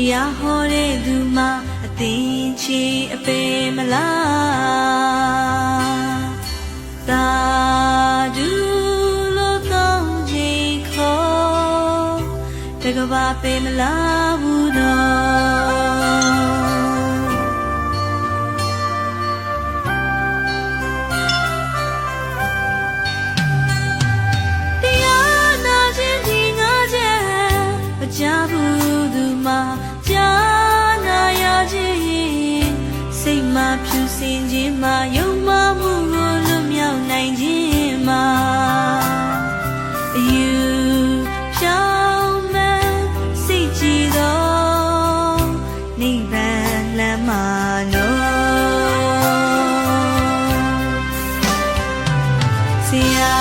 တရားဟောတဲ့သူမှအသင်ချေအပေမလားသာဓုလို့ကောင်းခြင်းခေါ်တကဘာပေမလားဘူးတော့တရားနာခြင်းဒီငါချက်မကြဘူးသူမှကြားနာရခြင်းစိတ်မှဖြူစင်ခြင်းမှယုံမှမှုကိုလွတ်မြောက်နိုင်ခြင်းမှအယူဖြောင်းမှန်စိတ်ကြည်သောနိဗ္ဗာန်လမ်းမှာနော်ဆရာ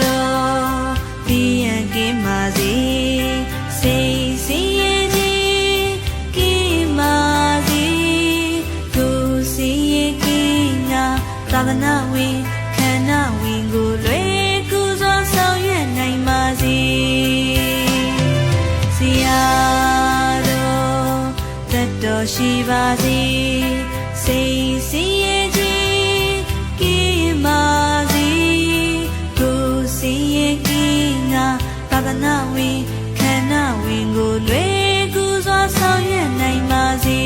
တော်ဒီရန်ကင်းပါစေစိတ်စင်ရဲ့ခြင်းကင်းပါစေကိုယ်စင်ရဲ့ကင်းငါသာသနာဝင်ခန္ဓာဝင်ကိုလွယ်ကူစွာဆောင်ရွက်နိုင်ပါစေဆရာတော်သက်တော်ရှိပါစေစိတ်စင်ရဲ့ခြင်းကင်းပါစေကိုယ်စင်ရဲ့ကင်းငါသာသနာဝင်ခန္ဓာဝင်ကိုလွယ်ကူစွာဆောင်ရွက်နိုင်ပါစေ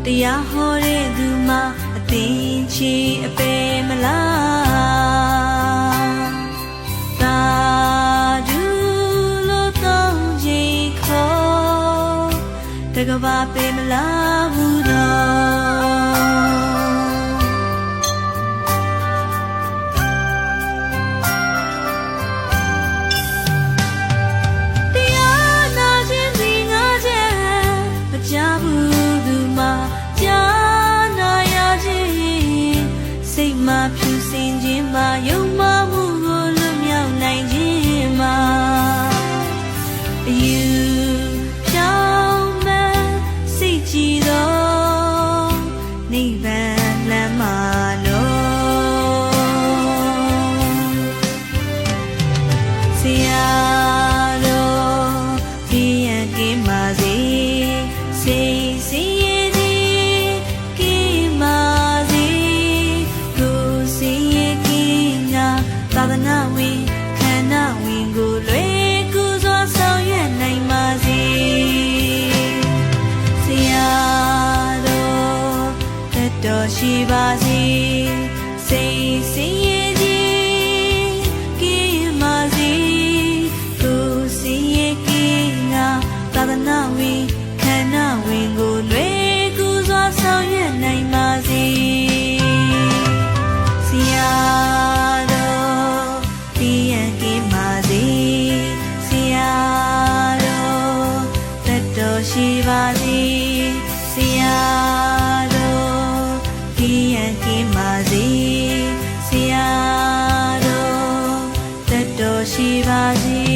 တရားဟောတဲ့သူမှအသင်ချေအပေမလားသာဓုလို့ကောင်းခြင်းခေါ်တကဘာပေမလားဘူးတော့တရားနာခြင်းဒီငါချက်မကြဘူးသူမှကြားနာရခြင်းစိတ်မှဖြူစင်ခြင်းမှယုံမှမှုကိုလွတ်မြောက်နိုင်ခြင်းမှအယူဖြောင်းမှန်စိတ်ကြည်သောနိဗ္ဗာန်လမ်းမှာနော်ဆရာတော်ဒီရန်ကင်းပါစေစိတ်စင်ရဲ့သာသနာဝင်ခန္ဓာဝင်ကိုလွယ်ကူစွာဆောင်ရွက်နိုင်ပါစေဆရာတော်သက်တော်ရှိပါစေစိတ်စင်ရဲ့ခြင်းကင်းပါစေကိုယ်စင်ရဲ့ကင်းငါသာသနာဝင်ခန္ဓာဝင်ကိုလွယ်ကူစွာဆောင်ရွက်နိုင်ပါစေဆရာရှိပါစေဆရာတော်ဒီရန်ကင်းပါစေဆရာတော်သက်တော်ရှိပါစေ